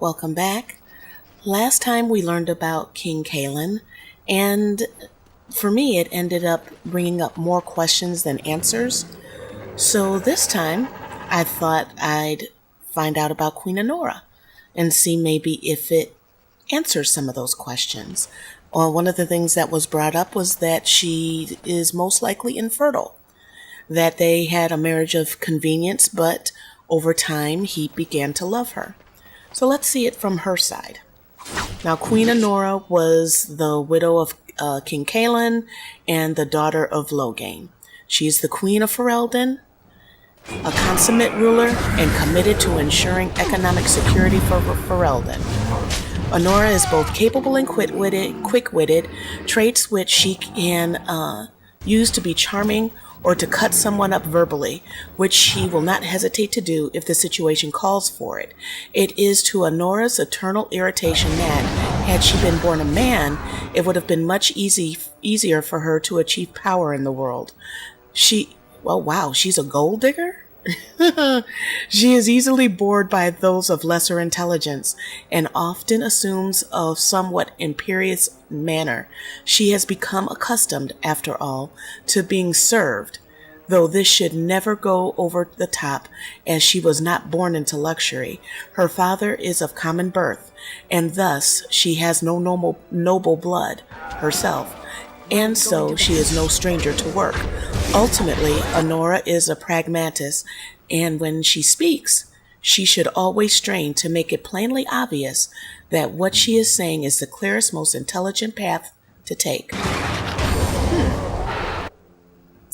welcome back. Last time we learned about King Kalyn, and for me it ended up bringing up more questions than answers. So this time I thought I'd find out about Queen Anora and see maybe if it answers some of those questions. Well, one of the things that was brought up was that she is most likely infertile, that they had a marriage of convenience, but over time he began to love her. So let's see it from her side. Now, Queen Anora was the widow of King Kalyn and the daughter of Logain. She's the queen of Ferelden, a consummate ruler, and committed to ensuring economic security for Ferelden. Anora is both capable and quick-witted, traits which she can use to be charming or to cut someone up verbally, which she will not hesitate to do if the situation calls for it. It is to Anora's eternal irritation that, had she been born a man, it would have been much easier for her to achieve power in the world. She's a gold digger? She is easily bored by those of lesser intelligence and often assumes a somewhat imperious manner. She has become accustomed, after all, to being served, though this should never go over the top, as she was not born into luxury. Her father is of common birth, and thus she has no noble blood herself, and so she is no stranger to work. Ultimately, Anora is a pragmatist, and when she speaks, she should always strain to make it plainly obvious that what she is saying is the clearest, most intelligent path to take.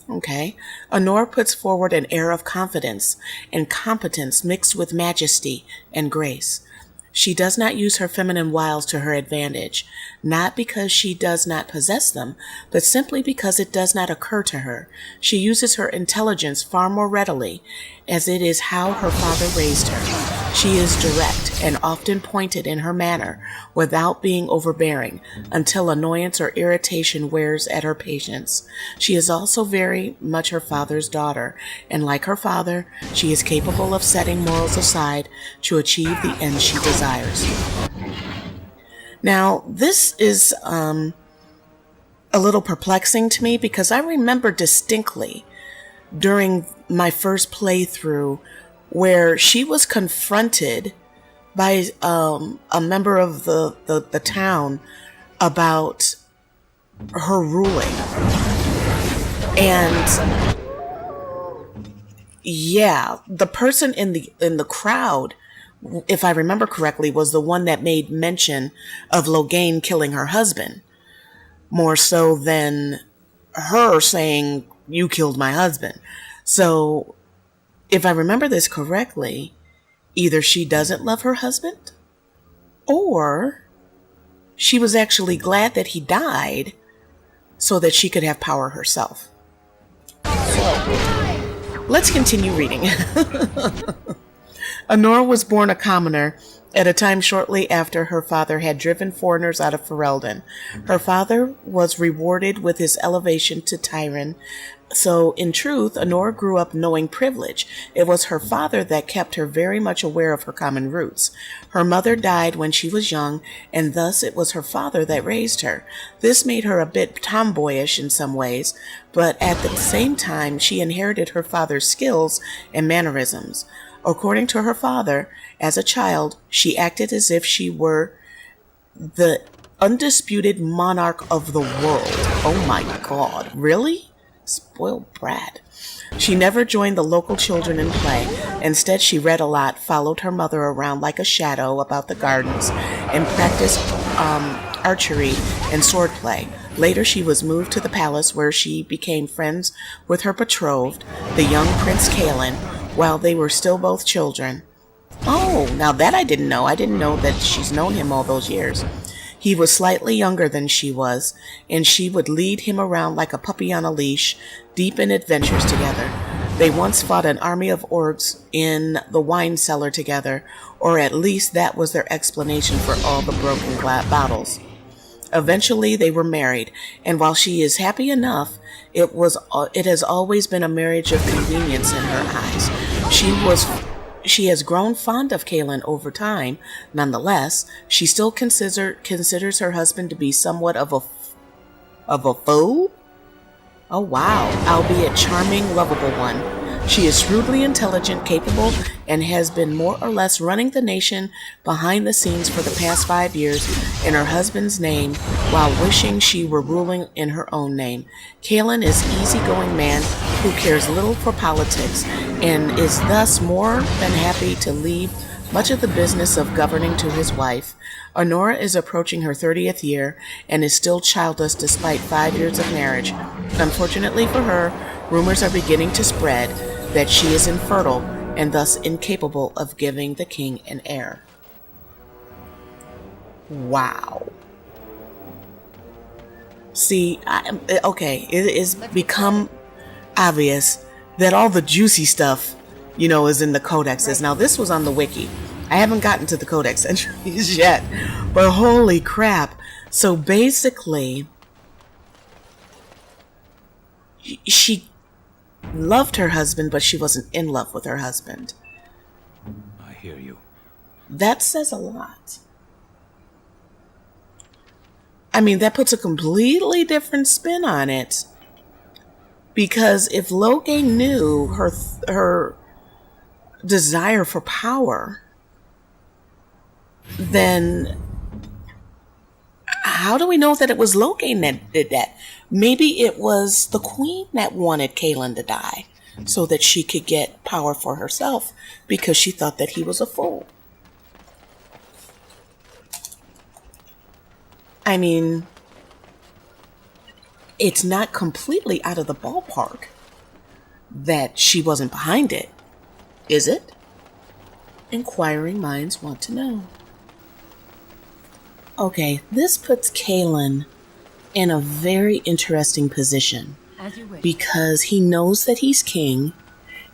Okay. Anora puts forward an air of confidence and competence mixed with majesty and grace. She does not use her feminine wiles to her advantage, not because she does not possess them, but simply because it does not occur to her. She uses her intelligence far more readily, as it is how her father raised her. She is direct and often pointed in her manner, without being overbearing, until annoyance or irritation wears at her patience. She is also very much her father's daughter, and like her father, she is capable of setting morals aside to achieve the end she desires. Now, this is a little perplexing to me because I remember distinctly during my first playthrough where she was confronted by a member of the town about her ruling. And yeah, the person in the crowd, if I remember correctly, was the one that made mention of Logain killing her husband, more so than her saying, "You killed my husband." So, if I remember this correctly, either she doesn't love her husband, or she was actually glad that he died so that she could have power herself. So, let's continue reading. Anora was born a commoner at a time shortly after her father had driven foreigners out of Ferelden. Her father was rewarded with his elevation to Tyme. So, in truth, Anora grew up knowing privilege. It was her father that kept her very much aware of her common roots. Her mother died when she was young, and thus it was her father that raised her. This made her a bit tomboyish in some ways, but at the same time, she inherited her father's skills and mannerisms. According to her father, as a child, she acted as if she were the undisputed monarch of the world. Oh my God, really? Spoiled brat. She never joined the local children in play. Instead, she read a lot, followed her mother around like a shadow about the gardens, and practiced archery and swordplay. Later, she was moved to the palace where she became friends with her betrothed, the young Prince Kalyn, while they were still both children. Oh, now that I didn't know. I didn't know that she's known him all those years. He was slightly younger than she was, and she would lead him around like a puppy on a leash, deep in adventures together. They once fought an army of orcs in the wine cellar together, or at least that was their explanation for all the broken bottles. Eventually, they were married, and while she is happy enough, it has always been a marriage of convenience in her eyes. she has grown fond of Kalyn over time, nonetheless, she still considers her husband to be somewhat of a foe. Oh wow, albeit charming, lovable one. She is shrewdly intelligent, capable, and has been more or less running the nation behind the scenes for the past 5 years in her husband's name, while wishing she were ruling in her own name. Kalyn is an easygoing man who cares little for politics, and is thus more than happy to leave much of the business of governing to his wife. Anora is approaching her 30th year and is still childless despite 5 years of marriage. Unfortunately for her, rumors are beginning to spread that she is infertile and thus incapable of giving the king an heir. Wow. See, it has become obvious that all the juicy stuff, is in the codexes. Now, this was on the wiki. I haven't gotten to the codex entries yet, but holy crap. So basically, she loved her husband, but she wasn't in love with her husband. I hear you. That says a lot. I mean, that puts a completely different spin on it. Because if Loge knew her desire for power, then how do we know that it was Loge that did that? Maybe it was the queen that wanted Kalyn to die so that she could get power for herself because she thought that he was a fool. I mean, it's not completely out of the ballpark that she wasn't behind it, is it? Inquiring minds want to know. Okay, this puts Kalyn in a very interesting position because he knows that he's king.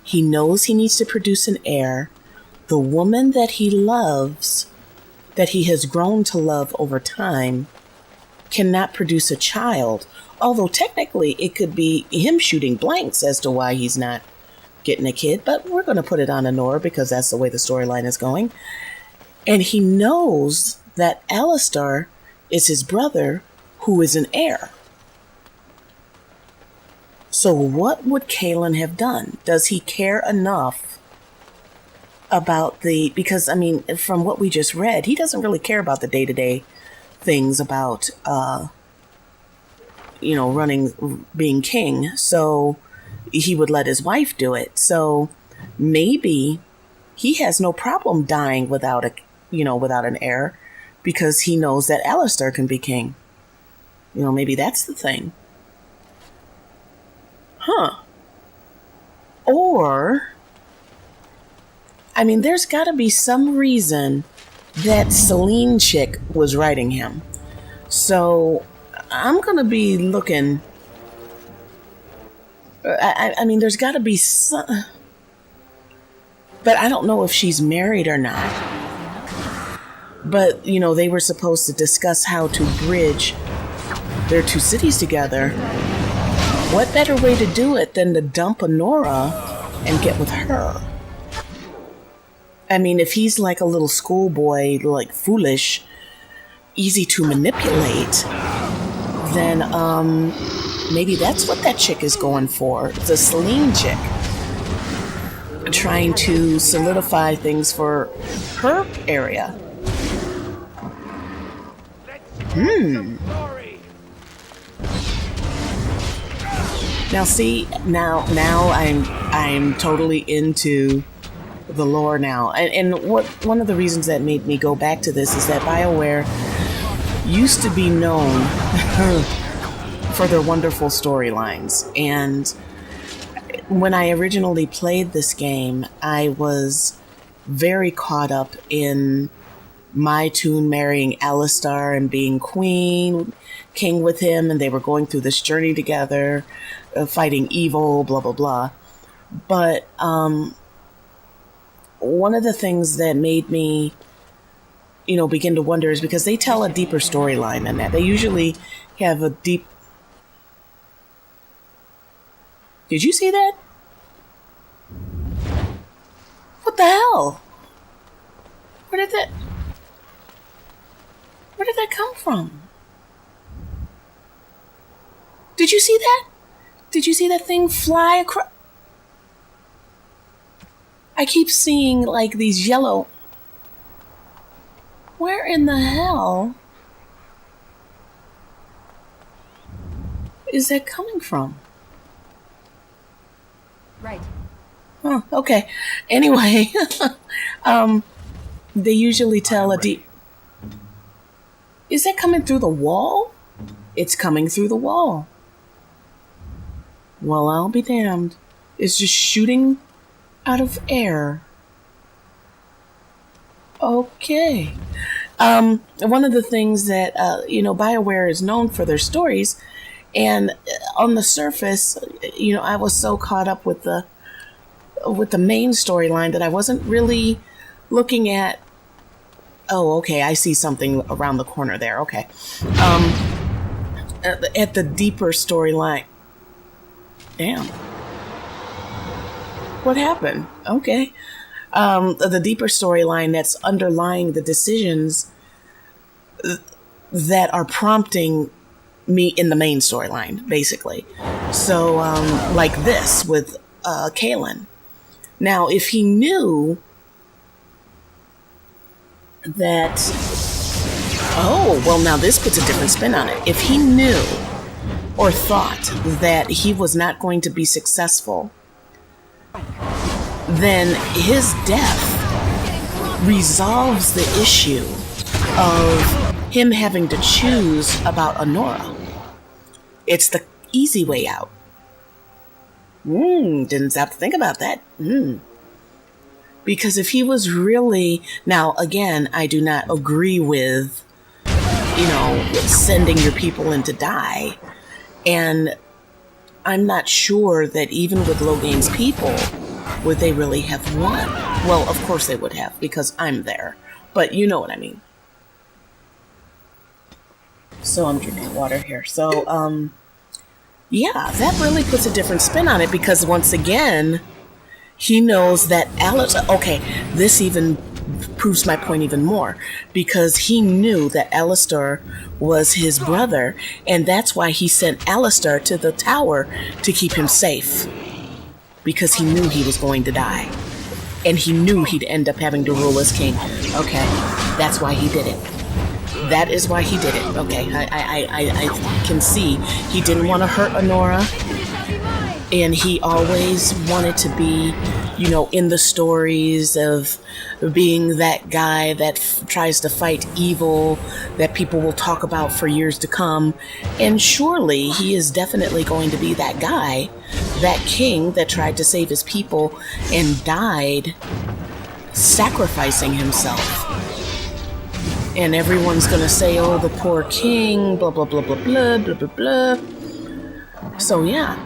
He knows he needs to produce an heir. The woman that he loves, that he has grown to love over time, cannot produce a child. Although technically it could be him shooting blanks as to why he's not getting a kid, but we're going to put it on Anora because that's the way the storyline is going. And he knows that Alistar is his brother who is an heir. So what would Kalyn have done? Does he care enough about because I mean, from what we just read, he doesn't really care about the day-to-day things about, being king. So he would let his wife do it. So maybe he has no problem dying without an heir because he knows that Alistar can be king. Maybe that's the thing. Huh. Or, I mean, there's got to be some reason that Celine chick was writing him. So I'm going to be looking. I mean, there's got to be some. But I don't know if she's married or not. But, they were supposed to discuss how to bridge their two cities together. What better way to do it than to dump Anora and get with her? I mean, if he's like a little schoolboy, like foolish, easy to manipulate, then maybe that's what that chick is going for. The Celine chick. Trying to solidify things for her area. Now see, now I'm totally into the lore now. And one of the reasons that made me go back to this is that BioWare used to be known for their wonderful storylines. And when I originally played this game, I was very caught up in my Toon marrying Alistar and being king with him, and they were going through this journey together, fighting evil, blah, blah, blah. But one of the things that made me, begin to wonder is because they tell a deeper storyline than that. They usually have a deep... Did you see that? What What the hell? Where did that come from? Did you see that? Did you see that thing fly across? I keep seeing like these yellow. Where in the hell is that coming from? Right. Oh, okay. Anyway, they usually tell a deep. Is that coming through the wall? It's coming through the wall. Well, I'll be damned. It's just shooting out of air. Okay. One of the things that, BioWare is known for their stories, and on the surface, I was so caught up with the main storyline that I wasn't really looking at. Oh, okay, I see something around the corner there. Okay. At the deeper storyline. Damn. What happened? Okay. The deeper storyline that's underlying the decisions that are prompting me in the main storyline, basically. So, like this with Kalyn. Now, if he knew that... Oh, well, now this puts a different spin on it. If he knew or thought that he was not going to be successful, then his death resolves the issue of him having to choose about Anora. It's the easy way out. Didn't have to think about that. Because if he was really... Now, again, I do not agree with, sending your people in to die. And I'm not sure that even with Logain's people, would they really have won? Well, of course they would have, because I'm there. But you know what I mean. So I'm drinking water here. So, yeah, that really puts a different spin on it, because once again, he knows that Alistair... Okay, this even proves my point even more, because he knew that Alistair was his brother, and that's why he sent Alistair to the tower to keep him safe, because he knew he was going to die, and he knew he'd end up having to rule as king. Okay, that's why he did it. That is why he did it. Okay, I can see he didn't want to hurt Anora, and he always wanted to be, in the stories of being that guy that tries to fight evil that people will talk about for years to come. And surely he is definitely going to be that guy, that king that tried to save his people and died sacrificing himself. And everyone's gonna say, oh, the poor king, blah, blah, blah, blah, blah, blah, blah, blah. So, yeah.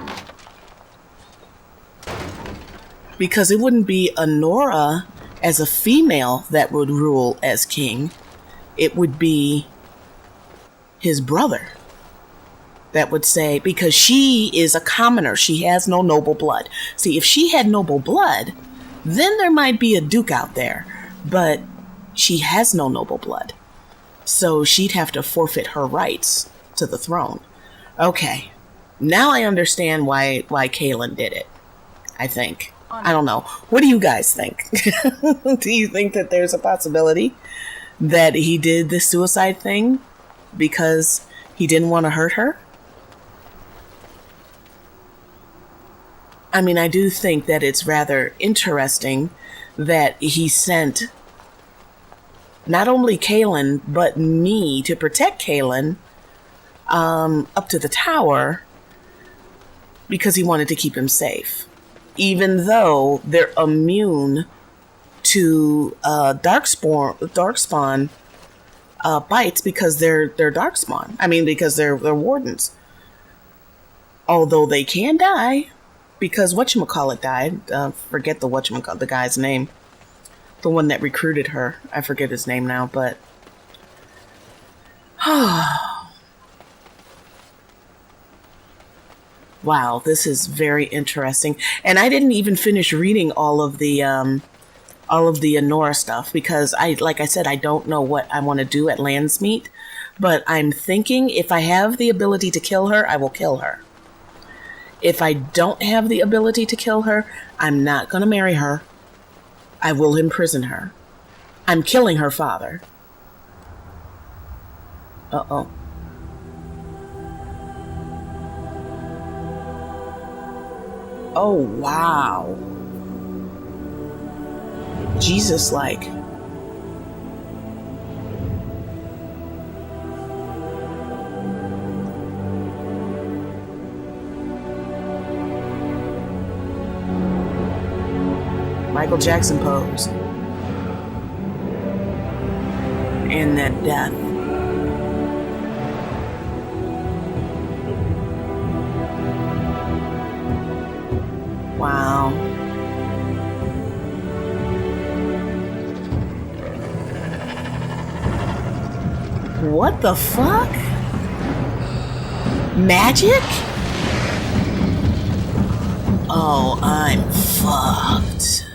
Because it wouldn't be Anora as a female that would rule as king. It would be his brother that would say, because she is a commoner. She has no noble blood. See, if she had noble blood, then there might be a duke out there. But she has no noble blood. So she'd have to forfeit her rights to the throne. Okay. Now I understand why Kalyn did it. I think. I don't know. What do you guys think? Do you think that there's a possibility that he did the suicide thing because he didn't want to hurt her? I mean, I do think that it's rather interesting that he sent not only Kalyn, but me to protect Kalyn up to the tower because he wanted to keep him safe. Even though they're immune to darkspawn bites because they're darkspawn. I mean, because they're wardens. Although they can die, because whatchamacallit died. Forget the guy's name. The one that recruited her. I forget his name now, but... Wow, this is very interesting. And I didn't even finish reading all of the all of the Anora stuff because like I said, I don't know what I want to do at Landsmeet, but I'm thinking if I have the ability to kill her, I will kill her. If I don't have the ability to kill her, I'm not going to marry her. I will imprison her. I'm killing her father. Uh-oh. Oh, wow. Jesus-like. Michael Jackson pose. And that death. Wow. What the fuck? Magic? Oh, I'm fucked.